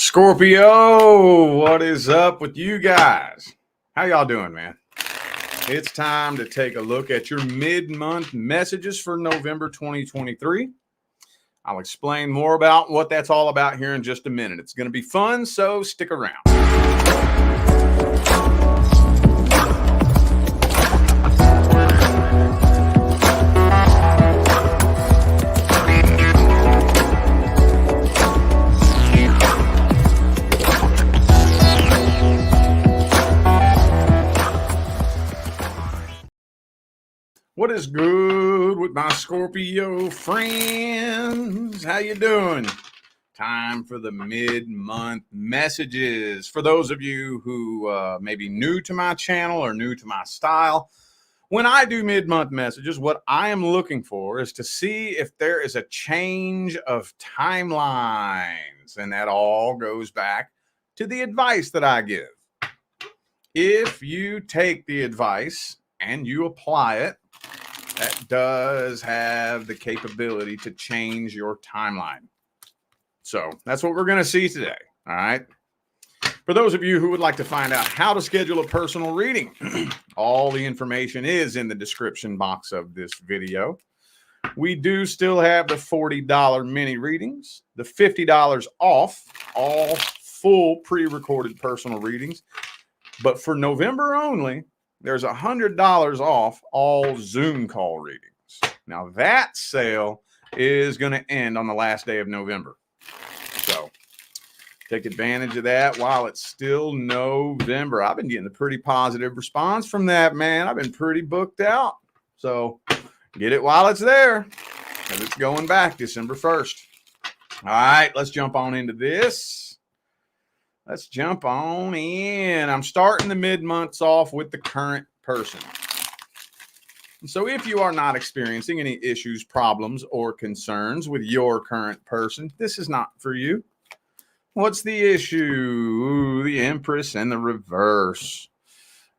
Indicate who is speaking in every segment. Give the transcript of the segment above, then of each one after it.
Speaker 1: Scorpio, what is up with you guys? How y'all doing, man? It's time to take a look at your mid-month messages for November 2023. I'll explain more about what that's all about here in just a minute. It's going to be fun, so stick around. What is good with my Scorpio friends? How you doing? Time for the mid-month messages. For those of you who may be new to my channel or new to my style, when I do mid-month messages, what I am looking for is to see if there is a change of timelines. And that all goes back to the advice that I give. If you take the advice and you apply it, that does have the capability to change your timeline. So that's what we're going to see today. All right. For those of you who would like to find out how to schedule a personal reading, all the information is in the description box of this video. We do still have the $40 mini readings, the $50 off all full pre-recorded personal readings. But for November only, there's $100 off all Zoom call readings. Now that sale is going to end on the last day of November. So take advantage of that while it's still November. I've been getting a pretty positive response from that, man. I've been pretty booked out. So get it while it's there, because it's going back December 1st. All right, let's jump on into this. Let's jump on in. I'm starting the mid-months off with the current person. So if you are not experiencing any issues, problems, or concerns with your current person, this is not for you. What's the issue? Ooh, the Empress and the reverse.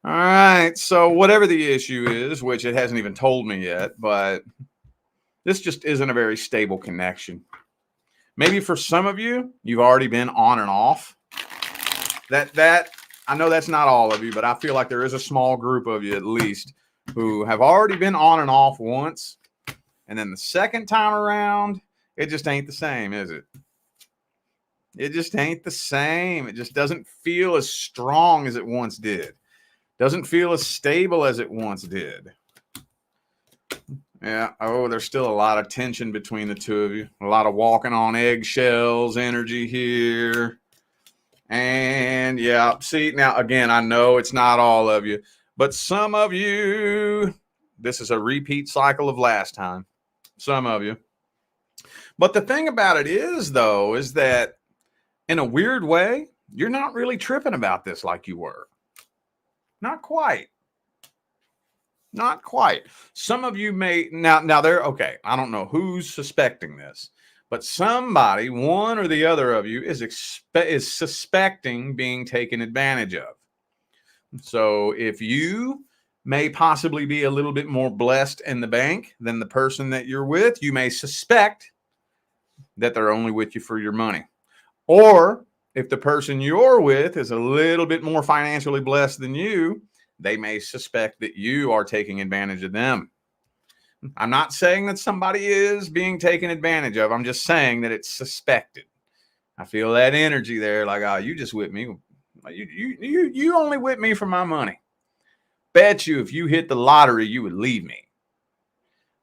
Speaker 1: All right, so whatever the issue is, which it hasn't even told me yet, but this just isn't a very stable connection. Maybe for some of you, you've already been on and off. That I know that's not all of you, but I feel like there is a small group of you at least who have already been on and off once. And then the second time around, it just ain't the same, is it? It just ain't the same. It just doesn't feel as strong as it once did. Doesn't feel as stable as it once did. Yeah. Oh, there's still a lot of tension between the two of you. A lot of walking on eggshells energy here. And yeah, see, now again, I know it's not all of you, but some of you, this is a repeat cycle of last time. Some of you. But the thing about it is, though, is that in a weird way, you're not really tripping about this like you were. Not quite. Not quite. Some of you may now they're okay. I don't know who's suspecting this. But somebody, one or the other of you, is suspecting being taken advantage of. So if you may possibly be a little bit more blessed in the bank than the person that you're with, you may suspect that they're only with you for your money. Or if the person you're with is a little bit more financially blessed than you, they may suspect that you are taking advantage of them. I'm not saying that somebody is being taken advantage of. I'm just saying that it's suspected. I feel that energy there, like, oh, you just with me. You only with me for my money. Bet you if you hit the lottery, you would leave me.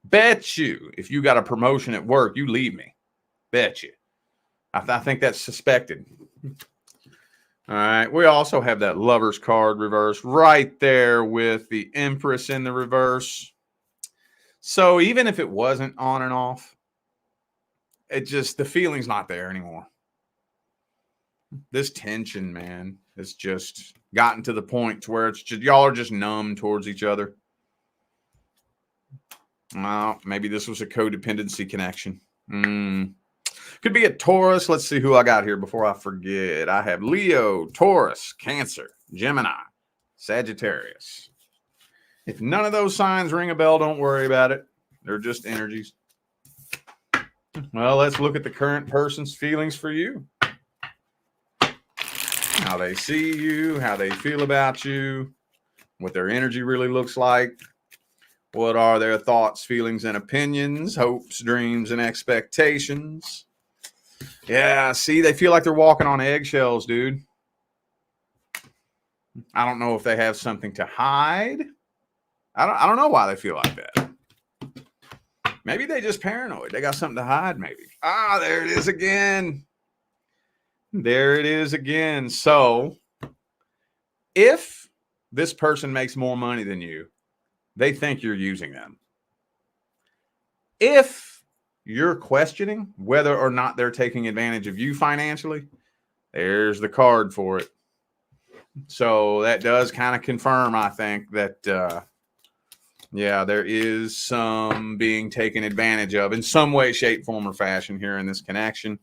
Speaker 1: Bet you if you got a promotion at work, you leave me. Bet you. I think that's suspected. All right. We also have that Lover's card reverse right there with the Empress in the reverse. So even if it wasn't on and off, the feeling's not there anymore. This tension, man, has just gotten to the point to where it's just, y'all are just numb towards each other. Well, maybe this was a codependency connection. Could be a Taurus. Let's see who I got here before I forget. I have Leo, Taurus, Cancer, Gemini, Sagittarius. If none of those signs ring a bell, don't worry about it. They're just energies. Well, let's look at the current person's feelings for you. how they see you, how they feel about you, what their energy really looks like. What are their thoughts, feelings, and opinions, hopes, dreams, and expectations? Yeah, see, they feel like they're walking on eggshells, dude. I don't know if they have something to hide. I don't know why they feel like that. Maybe they just paranoid. They got something to hide, maybe. Ah, there it is again. There it is again. So, if this person makes more money than you, they think you're using them. If you're questioning whether or not they're taking advantage of you financially, there's the card for it. So that does kind of confirm, I think, that, yeah, there is some being taken advantage of in some way, shape, form, or fashion here in this connection.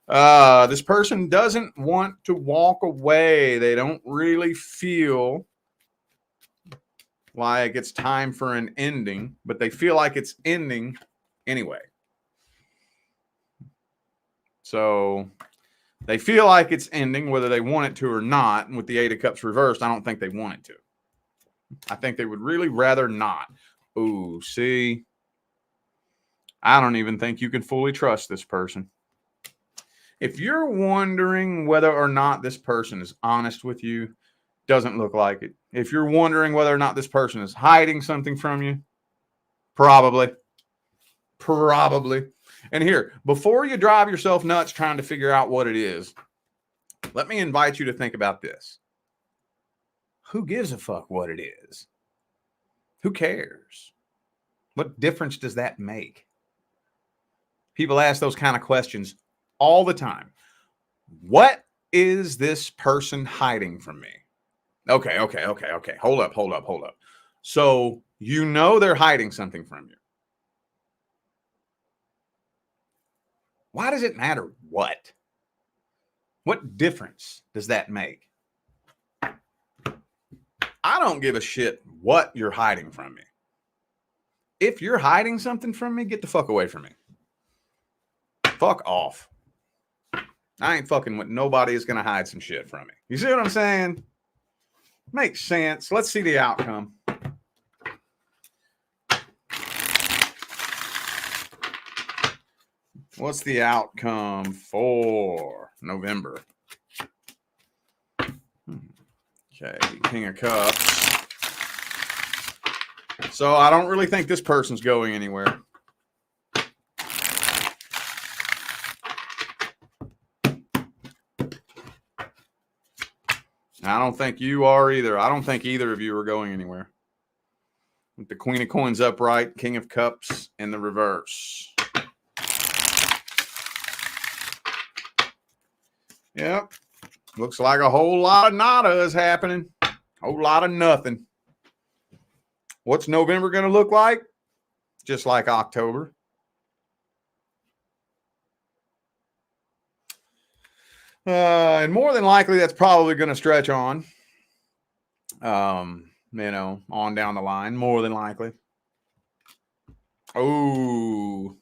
Speaker 1: This person doesn't want to walk away. They don't really feel like it's time for an ending, but they feel like it's ending anyway. So they feel like it's ending, whether they want it to or not. And with the Eight of Cups reversed, I don't think they want it to. I think they would really rather not. Ooh, see, I don't even think you can fully trust this person. If you're wondering whether or not this person is honest with you, doesn't look like it. If you're wondering whether or not this person is hiding something from you, probably. And here, before you drive yourself nuts trying to figure out what it is, let me invite you to think about this. Who gives a fuck what it is? Who cares? What difference does that make? People ask those kind of questions all the time. What is this person hiding from me? Okay. Hold up. So you know they're hiding something from you. Why does it matter what? What difference does that make? I don't give a shit what you're hiding from me. If you're hiding something from me, get the fuck away from me. Fuck off. I ain't fucking with nobody is going to hide some shit from me. You see what I'm saying? Makes sense. Let's see the outcome. What's the outcome for November? Okay, King of Cups. So I don't really think this person's going anywhere. I don't think you are either. I don't think either of you are going anywhere. With the Queen of Coins upright, King of Cups in the reverse. Yep. Looks like a whole lot of nada is happening. Whole lot of nothing. What's November going to look like? Just like October. And more than likely, that's probably going to stretch on. On down the line, more than likely. Oh,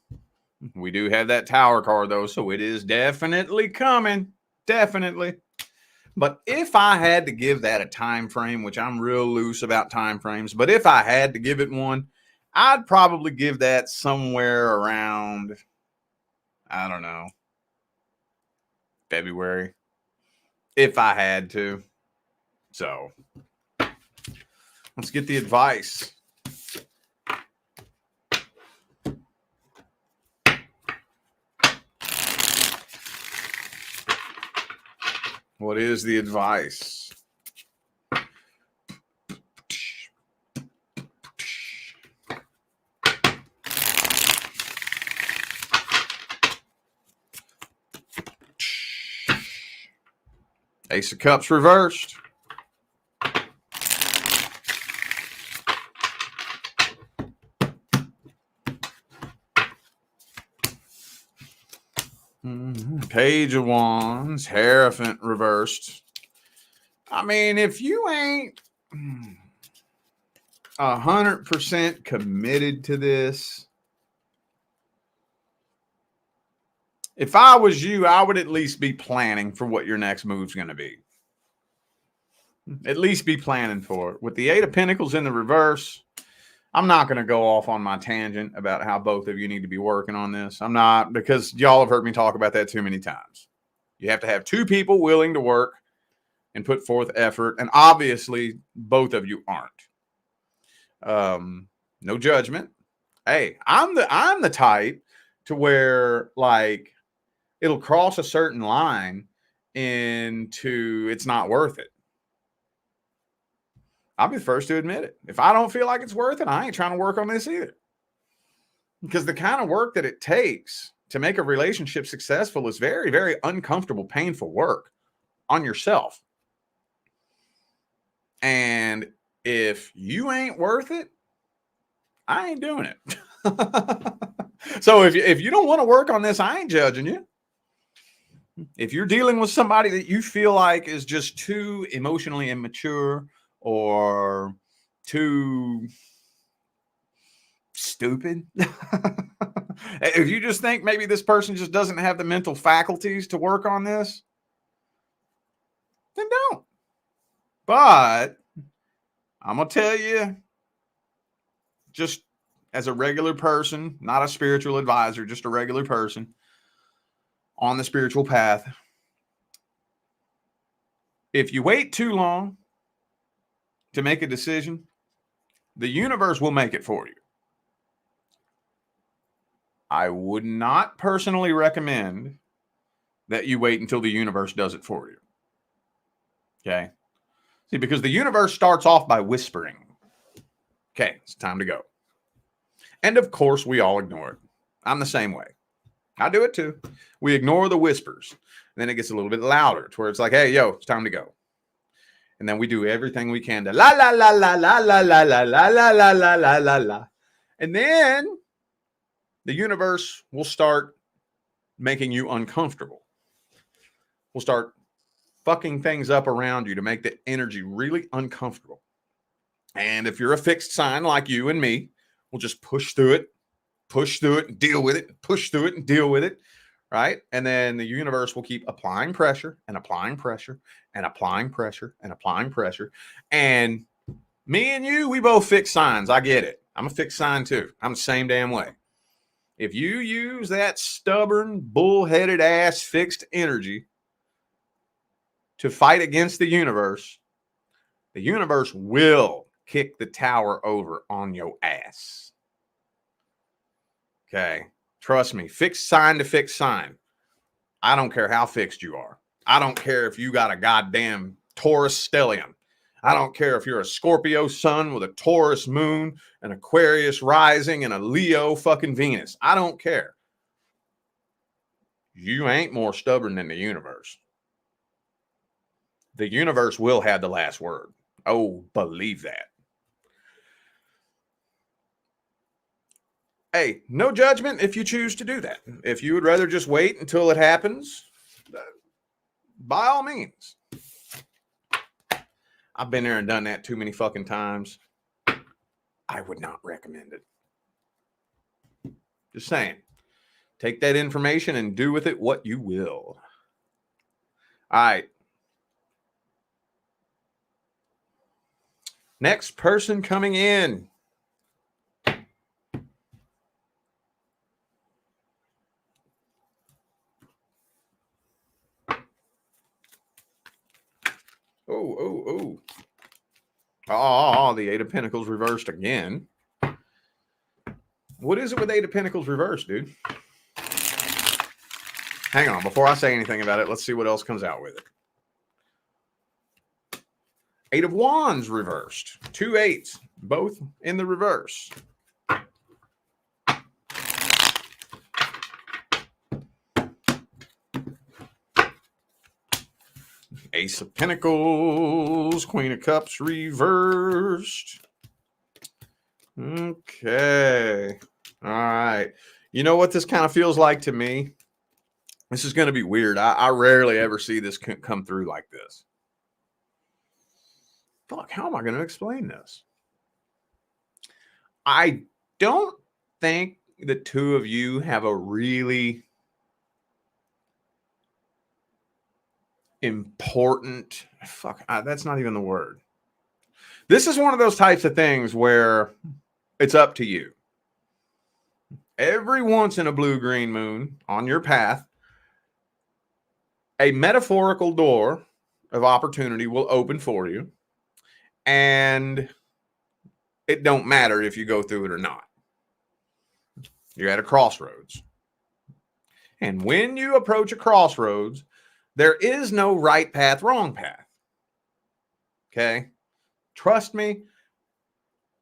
Speaker 1: we do have that Tower card, though, so it is definitely coming. Definitely. But if I had to give that a time frame, which I'm real loose about time frames, but if I had to give it one, I'd probably give that somewhere around, I don't know, February, if I had to. So let's get the advice. What is the advice? Ace of Cups reversed. Page of Wands, Hierophant reversed. I mean, if you ain't 100% committed to this, if I was you, I would at least be planning for what your next move's going to be. At least be planning for it. With the Eight of Pentacles in the reverse, I'm not going to go off on my tangent about how both of you need to be working on this. I'm not, because y'all have heard me talk about that too many times. You have to have two people willing to work and put forth effort. And obviously, both of you aren't. No judgment. Hey, I'm the type to where, like, it'll cross a certain line into it's not worth it. I'll be the first to admit it. If I don't feel like it's worth it, I ain't trying to work on this either. Because the kind of work that it takes to make a relationship successful is very, very uncomfortable, painful work on yourself. And if you ain't worth it, I ain't doing it. So if you don't want to work on this, I ain't judging you. If you're dealing with somebody that you feel like is just too emotionally immature or too stupid, if you just think maybe this person just doesn't have the mental faculties to work on this, then don't. But I'm going to tell you, just as a regular person, not a spiritual advisor, just a regular person on the spiritual path, if you wait too long to make a decision, the universe will make it for you. I would not personally recommend that you wait until the universe does it for you. Okay? See, because the universe starts off by whispering, okay, it's time to go. And of course, we all ignore it. I'm the same way. I do it too. We ignore the whispers. And then it gets a little bit louder to where it's like, hey, yo, it's time to go. And then we do everything we can to la, la, la, la, la, la, la, la, la, la, la, la, la, la, la. And then the universe will start making you uncomfortable. We'll start fucking things up around you to make the energy really uncomfortable. And if you're a fixed sign like you and me, we'll just push through it, and deal with it, push through it and deal with it, right? And then the universe will keep applying pressure and applying pressure and applying pressure and applying pressure. And me and you, we both fixed signs. I get it. I'm a fixed sign too. I'm the same damn way. If you use that stubborn, bullheaded ass fixed energy to fight against the universe will kick the tower over on your ass. Okay. Trust me, fixed sign to fixed sign. I don't care how fixed you are. I don't care if you got a goddamn Taurus stellium. I don't care if you're a Scorpio sun with a Taurus moon, an Aquarius rising, and a Leo fucking Venus. I don't care. You ain't more stubborn than the universe. The universe will have the last word. Oh, believe that. Hey, no judgment if you choose to do that. If you would rather just wait until it happens, by all means. I've been there and done that too many fucking times. I would not recommend it. Just saying. Take that information and do with it what you will. All right. Next person coming in. Oh, the Eight of Pentacles reversed again. What is it with Eight of Pentacles reversed, dude? Hang on. Before I say anything about it, let's see what else comes out with it. Eight of Wands reversed. 2 8s, both in the reverse. Ace of Pentacles, Queen of Cups reversed. Okay. All right. You know what this kind of feels like to me? This is going to be weird. I rarely ever see this come through like this. Fuck, how am I going to explain this? I don't think the two of you have a really important. That's not even the word. This is one of those types of things where it's up to you. Every once in a blue-green moon on your path, a metaphorical door of opportunity will open for you, and it don't matter if you go through it or not. You're at a crossroads. And when you approach a crossroads, there is no right path, wrong path. Okay? Trust me,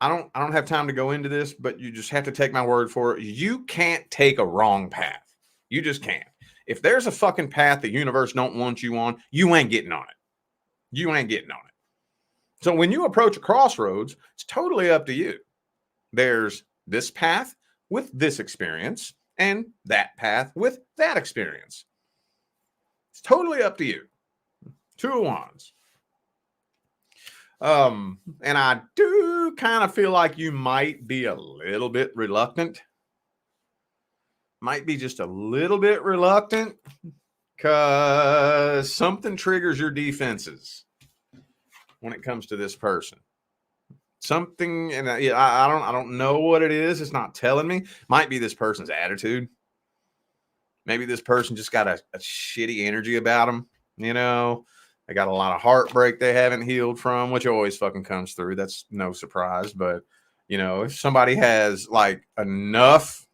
Speaker 1: I don't have time to go into this, but you just have to take my word for it. You can't take a wrong path. You just can't. If there's a fucking path the universe don't want you on, you ain't getting on it. You ain't getting on it. So when you approach a crossroads, it's totally up to you. There's this path with this experience and that path with that experience. It's totally up to you. 2 of Wands. And I do kind of feel like you might be a little bit reluctant. Might be just a little bit reluctant because something triggers your defenses when it comes to this person. Something, and I don't know what it is. It's not telling me. Might be this person's attitude. Maybe this person just got a shitty energy about them. You know, they got a lot of heartbreak they haven't healed from, which always fucking comes through. That's no surprise. But, you know, if somebody has like enough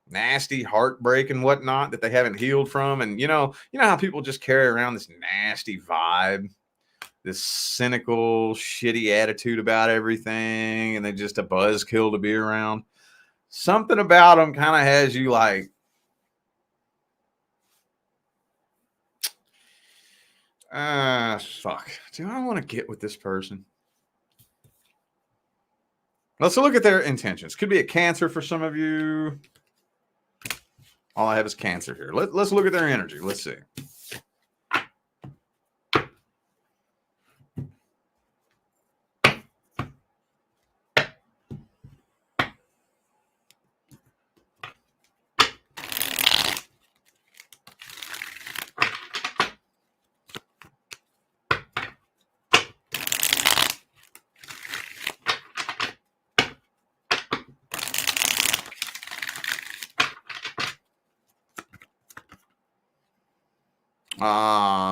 Speaker 1: nasty heartbreak and whatnot that they haven't healed from, and you know how people just carry around this nasty vibe, this cynical, shitty attitude about everything, and they're just a buzzkill to be around. Something about them kind of has you like, fuck. Do I want to get with this person? Let's look at their intentions. Could be a Cancer for some of you. All I have is Cancer here. Let's look at their energy. Let's see.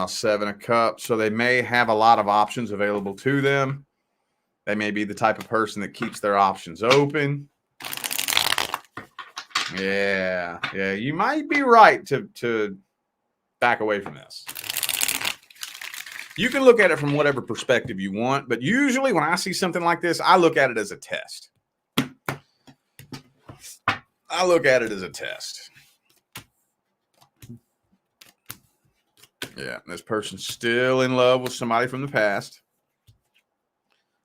Speaker 1: Seven of Cups. So they may have a lot of options available to them. They may be the type of person that keeps their options open. Yeah. You might be right to back away from this. You can look at it from whatever perspective you want, but usually when I see something like this, I look at it as a test. Yeah, this person's still in love with somebody from the past.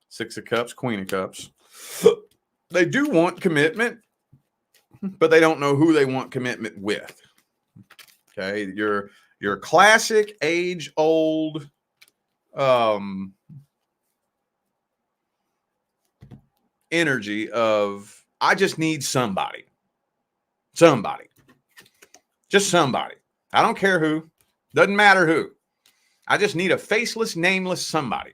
Speaker 1: 6 of Cups, Queen of Cups. They do want commitment, but they don't know who they want commitment with. Okay, your classic age-old energy of, I just need somebody. Just somebody. I don't care who. Doesn't matter who. I just need a faceless, nameless somebody.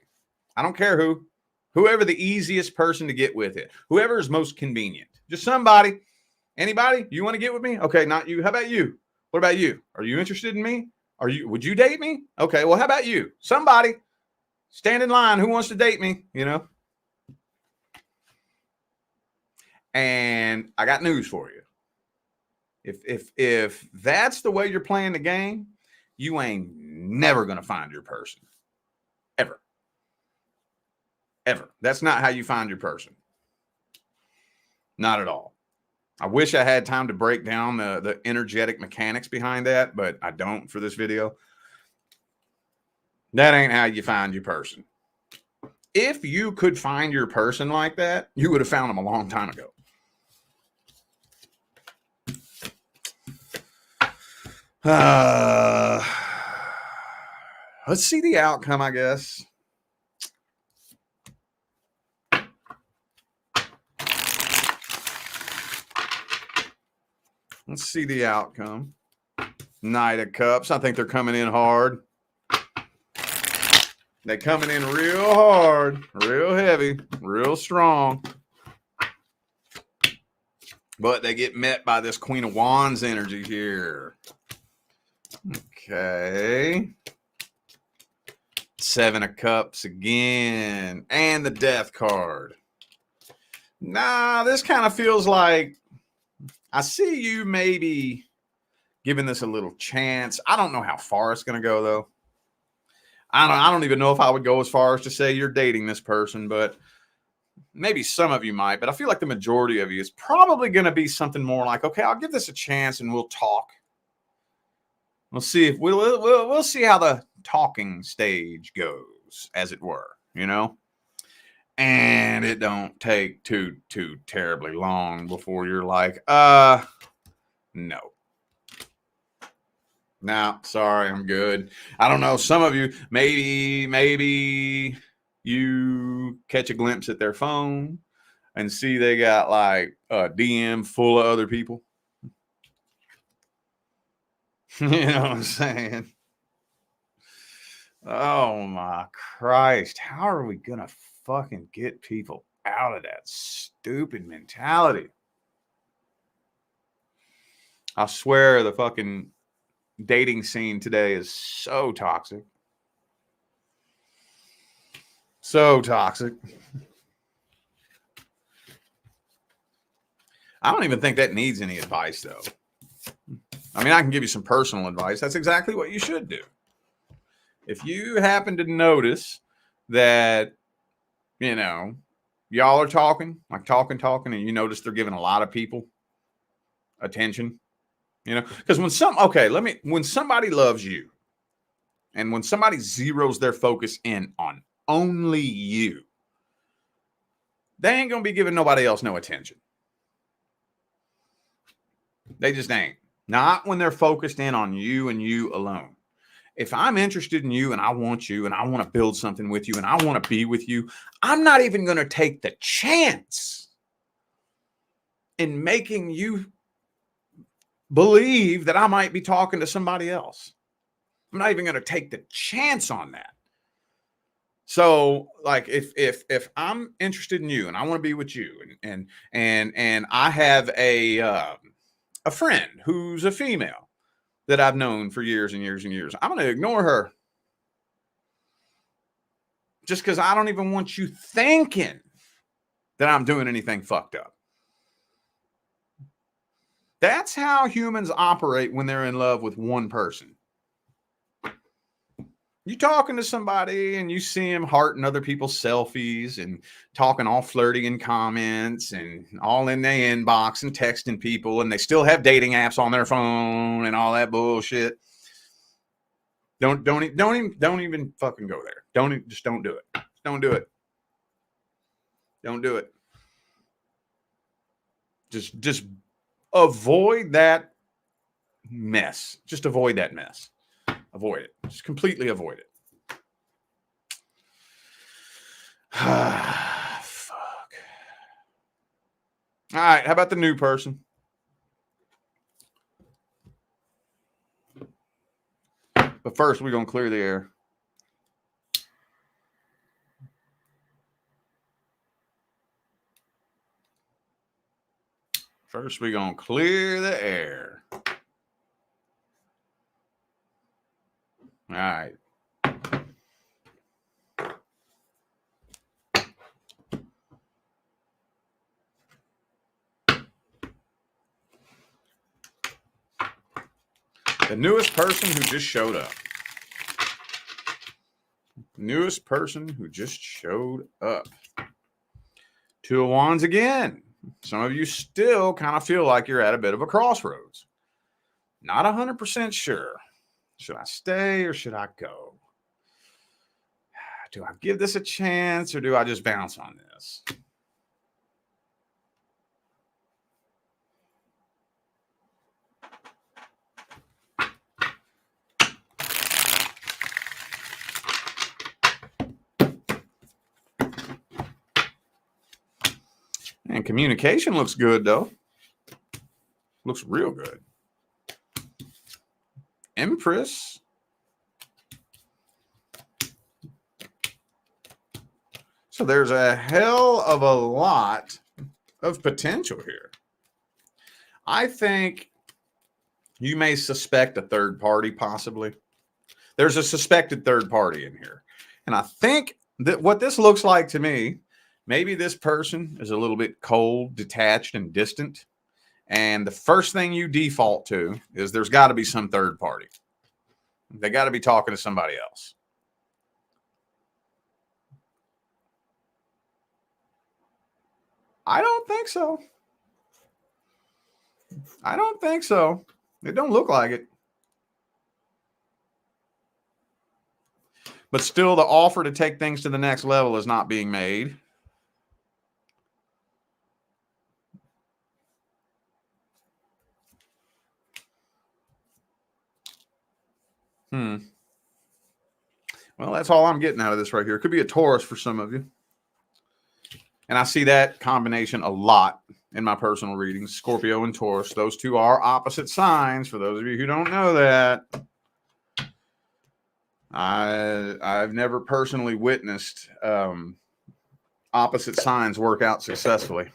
Speaker 1: I don't care who. Whoever the easiest person to get with it. Whoever is most convenient. Just somebody. Anybody? You want to get with me? Okay, not you. How about you? What about you? Are you interested in me? Would you date me? Okay, well, how about you? Somebody. Stand in line. Who wants to date me? You know? And I got news for you. If that's the way you're playing the game, you ain't never going to find your person. Ever. That's not how you find your person. Not at all. I wish I had time to break down the energetic mechanics behind that, but I don't for this video. That ain't how you find your person. If you could find your person like that, you would have found them a long time ago. Let's see the outcome, I guess. Let's see the outcome. Knight of Cups. I think they're coming in hard. They coming in real hard, real heavy, real strong. But they get met by this Queen of Wands energy here. Okay. Seven of Cups again. And the Death card. Nah, this kind of feels like I see you maybe giving this a little chance. I don't know how far it's going to go, though. I don't even know if I would go as far as to say you're dating this person, but maybe some of you might. But I feel like the majority of you is probably going to be something more like, okay, I'll give this a chance and we'll talk. We'll see if we'll see how the talking stage goes, as it were, you know. And it don't take too terribly long before you're like, no. Nah, sorry, I'm good. I don't know. Some of you, maybe you catch a glimpse at their phone and see they got like a DM full of other people. You know what I'm saying? Oh my Christ. How are we going to fucking get people out of that stupid mentality? I swear the fucking dating scene today is so toxic. So toxic. I don't even think that needs any advice, though. I mean, I can give you some personal advice. That's exactly what you should do. If you happen to notice that, you know, y'all are talking, and you notice they're giving a lot of people attention, you know, because when somebody loves you and when somebody zeroes their focus in on only you, they ain't going to be giving nobody else no attention. They just ain't. Not when they're focused in on you and you alone. If I'm interested in you and I want to build something with you and I want to be with you, I'm not even going to take the chance in making you believe that I might be talking to somebody else. I'm not even going to take the chance on that. So, like, if I'm interested in you and I want to be with you, and I have a friend who's a female that I've known for years and years and years, I'm going to ignore her just because I don't even want you thinking that I'm doing anything fucked up. That's how humans operate when they're in love with one person. You talking to somebody and you see him hearting other people's selfies and talking all flirty in comments and all in their inbox and texting people, and they still have dating apps on their phone and all that bullshit. Don't even fucking go there. Don't do it. Don't do it. Don't do it. Just avoid that mess. Just avoid that mess. Avoid it. Just completely avoid it. Fuck. All right. How about the new person? But first, we're going to clear the air. First, we're going to clear the air. All right. The newest person who just showed up. Newest person who just showed up. Two of Wands again. Some of you still kind of feel like you're at a bit of a crossroads. Not 100% sure. Should I stay or should I go? Do I give this a chance or do I just bounce on this? And communication looks good, though. Looks real good. Empress. So there's a hell of a lot of potential here. I think you may suspect a third party, possibly. There's a suspected third party in here. And I think that what this looks like to me, maybe this person is a little bit cold, detached, and distant. And the first thing you default to is there's got to be some third party. They got to be talking to somebody else. I don't think so. I don't think so. It don't look like it. But still, the offer to take things to the next level is not being made. Well, that's all I'm getting out of this right here. It could be a Taurus for some of you. And I see that combination a lot in my personal readings. Scorpio and Taurus. Those two are opposite signs. For those of you who don't know that, I've never personally witnessed opposite signs work out successfully.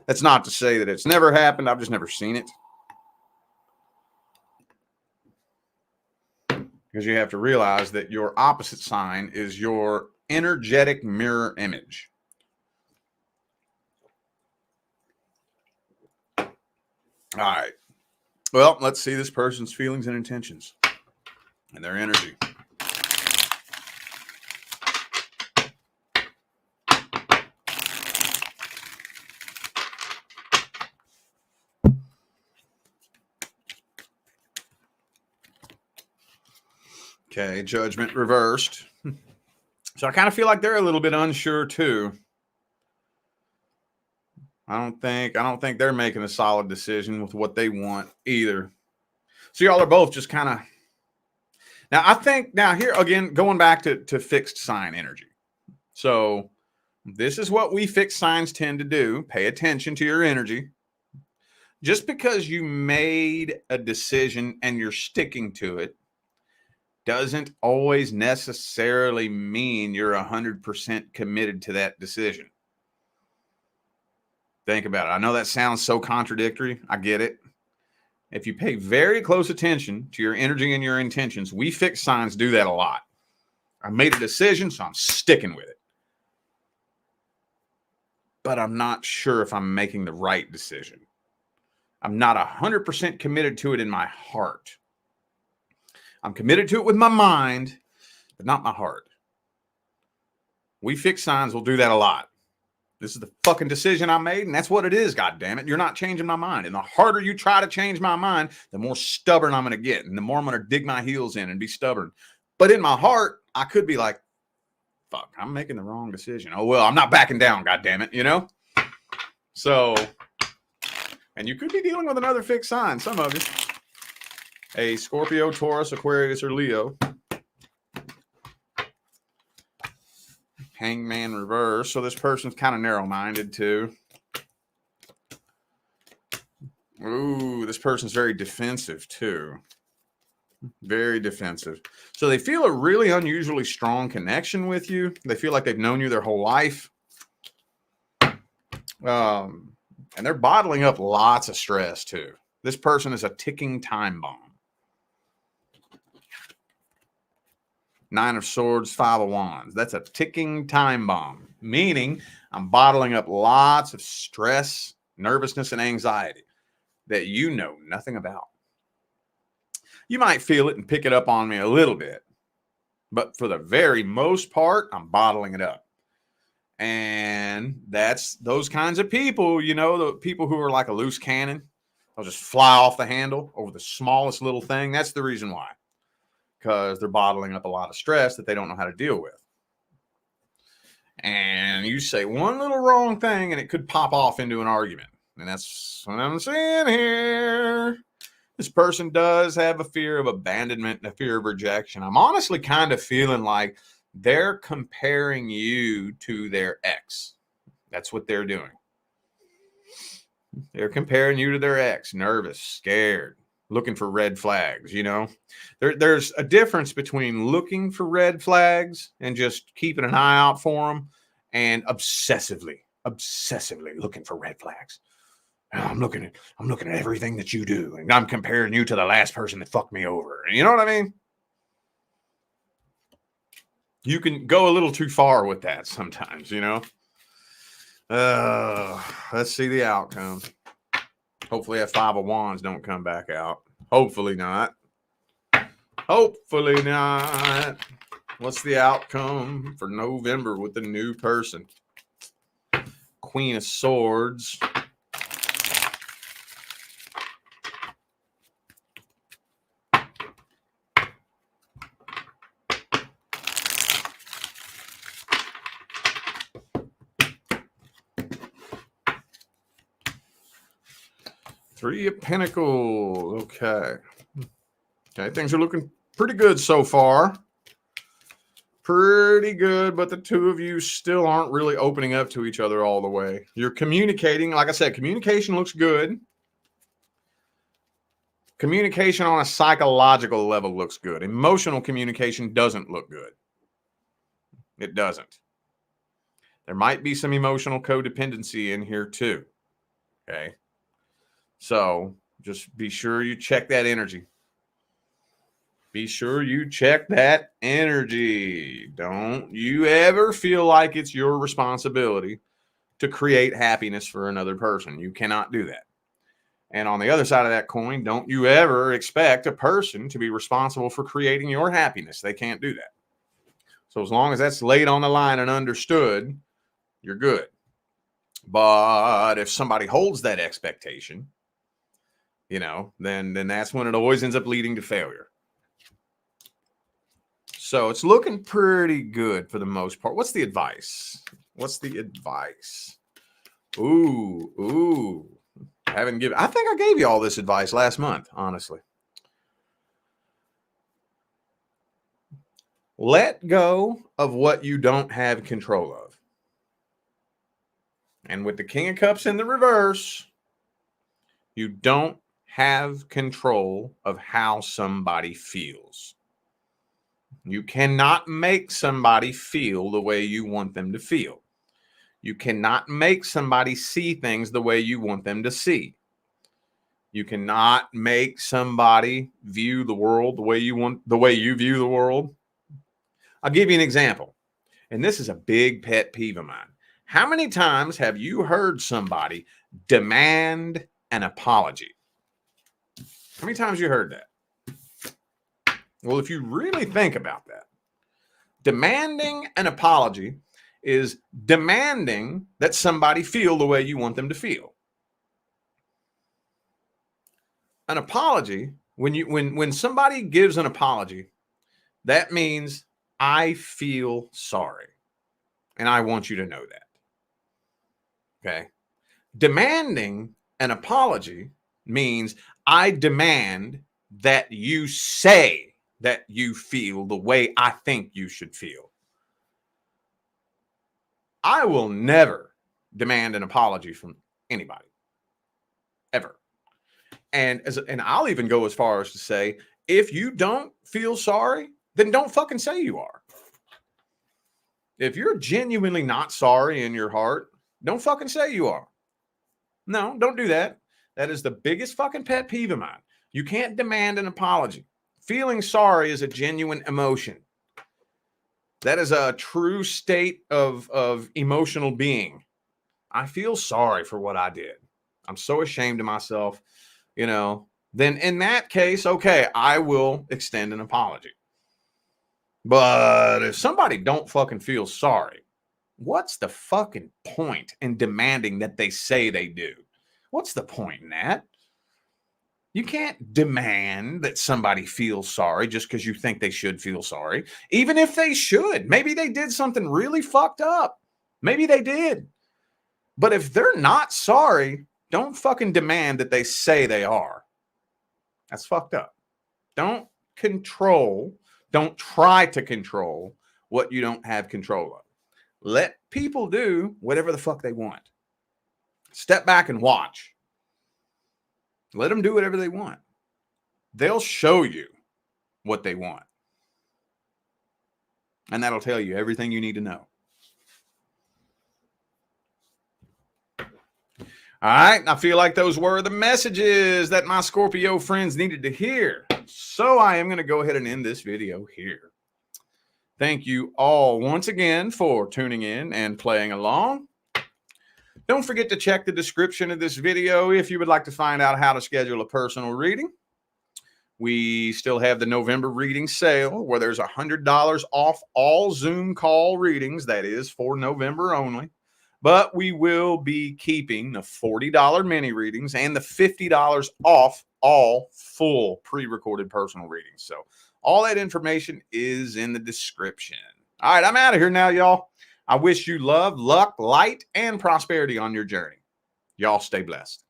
Speaker 1: That's not to say that it's never happened. I've just never seen it. Because you have to realize that your opposite sign is your energetic mirror image. All right. Well, let's see this person's feelings and intentions and their energy. Okay, Judgment reversed. So I kind of feel like they're a little bit unsure too. I don't think they're making a solid decision with what they want either. So y'all are both just kind of. Now I think here again, going back to fixed sign energy. So this is what we fixed signs tend to do. Pay attention to your energy. Just because you made a decision and you're sticking to it doesn't always necessarily mean you're 100% committed to that decision. Think about it. I know that sounds so contradictory. I get it. If you pay very close attention to your energy and your intentions, we fixed signs do that a lot. I made a decision, so I'm sticking with it. But I'm not sure if I'm making the right decision. I'm not 100% committed to it in my heart. I'm committed to it with my mind, but not my heart. We fixed signs will do that a lot. This is the fucking decision I made, and that's what it is, goddammit. You're not changing my mind. And the harder you try to change my mind, the more stubborn I'm going to get, and the more I'm going to dig my heels in and be stubborn. But in my heart, I could be like, fuck, I'm making the wrong decision. Oh, well, I'm not backing down, goddammit, you know? So, and you could be dealing with another fixed sign, some of you. A Scorpio, Taurus, Aquarius, or Leo. Hangman reverse. So this person's kind of narrow-minded too. Ooh, this person's very defensive too. Very defensive. So they feel a really unusually strong connection with you. They feel like they've known you their whole life. And they're bottling up lots of stress too. This person is a ticking time bomb. 9 of Swords, 5 of Wands. That's a ticking time bomb, meaning I'm bottling up lots of stress, nervousness, and anxiety that you know nothing about. You might feel it and pick it up on me a little bit, but for the very most part, I'm bottling it up. And that's those kinds of people, you know, the people who are like a loose cannon. They'll just fly off the handle over the smallest little thing. That's the reason why. Because they're bottling up a lot of stress that they don't know how to deal with. And you say one little wrong thing and it could pop off into an argument. And that's what I'm saying here. This person does have a fear of abandonment and a fear of rejection. I'm honestly kind of feeling like they're comparing you to their ex. That's what they're doing. They're comparing you to their ex. Nervous, scared. Looking for red flags, you know. There's a difference between looking for red flags and just keeping an eye out for them and obsessively looking for red flags. I'm looking at everything that you do, and I'm comparing you to the last person that fucked me over. You know what I mean? You can go a little too far with that sometimes, you know. Let's see the outcome. Hopefully that 5 of Wands don't come back out. Hopefully not. Hopefully not. What's the outcome for November with the new person? Queen of Swords. Three of Pentacles. Okay. Okay, things are looking pretty good so far. Pretty good, but the two of you still aren't really opening up to each other all the way. You're communicating. Like I said, communication looks good. Communication on a psychological level looks good. Emotional communication doesn't look good. It doesn't. There might be some emotional codependency in here too. Okay. So just be sure you check that energy. Be sure you check that energy. Don't you ever feel like it's your responsibility to create happiness for another person. You cannot do that. And on the other side of that coin, don't you ever expect a person to be responsible for creating your happiness. They can't do that. So as long as that's laid on the line and understood, you're good. But if somebody holds that expectation, you know, then that's when it always ends up leading to failure. So it's looking pretty good for the most part. What's the advice? What's the advice? Ooh. I think I gave you all this advice last month, honestly. Let go of what you don't have control of. And with the King of Cups in the reverse, you don't have control of how somebody feels. You cannot make somebody feel the way you want them to feel. You cannot make somebody see things the way you want them to see. You cannot make somebody view the world the way you view the world. I'll give you an example. And this is a big pet peeve of mine. How many times have you heard somebody demand an apology? How many times you heard that? Well, if you really think about that, demanding an apology is demanding that somebody feel the way you want them to feel. An apology, when somebody gives an apology, that means I feel sorry. And I want you to know that. Okay. Demanding an apology means I demand that you say that you feel the way I think you should feel. I will never demand an apology from anybody. Ever. And I'll even go as far as to say, if you don't feel sorry, then don't fucking say you are. If you're genuinely not sorry in your heart, don't fucking say you are. No, don't do that. That is the biggest fucking pet peeve of mine. You can't demand an apology. Feeling sorry is a genuine emotion. That is a true state of emotional being. I feel sorry for what I did. I'm so ashamed of myself, you know. Then in that case, okay, I will extend an apology. But if somebody don't fucking feel sorry, what's the fucking point in demanding that they say they do? What's the point in that? You can't demand that somebody feels sorry just because you think they should feel sorry. Even if they should. Maybe they did something really fucked up. Maybe they did. But if they're not sorry, don't fucking demand that they say they are. That's fucked up. Don't try to control what you don't have control of. Let people do whatever the fuck they want. Step back and watch. Let them do whatever they want. They'll show you what they want. And that'll tell you everything you need to know. All right, I feel like those were the messages that my Scorpio friends needed to hear. So I am going to go ahead and end this video here. Thank you all once again for tuning in and playing along. Don't forget to check the description of this video if you would like to find out how to schedule a personal reading. We still have the November reading sale where there's $100 off all Zoom call readings. That is for November only. But we will be keeping the $40 mini readings and the $50 off all full pre-recorded personal readings. So all that information is in the description. All right, I'm out of here now, y'all. I wish you love, luck, light, and prosperity on your journey. Y'all stay blessed.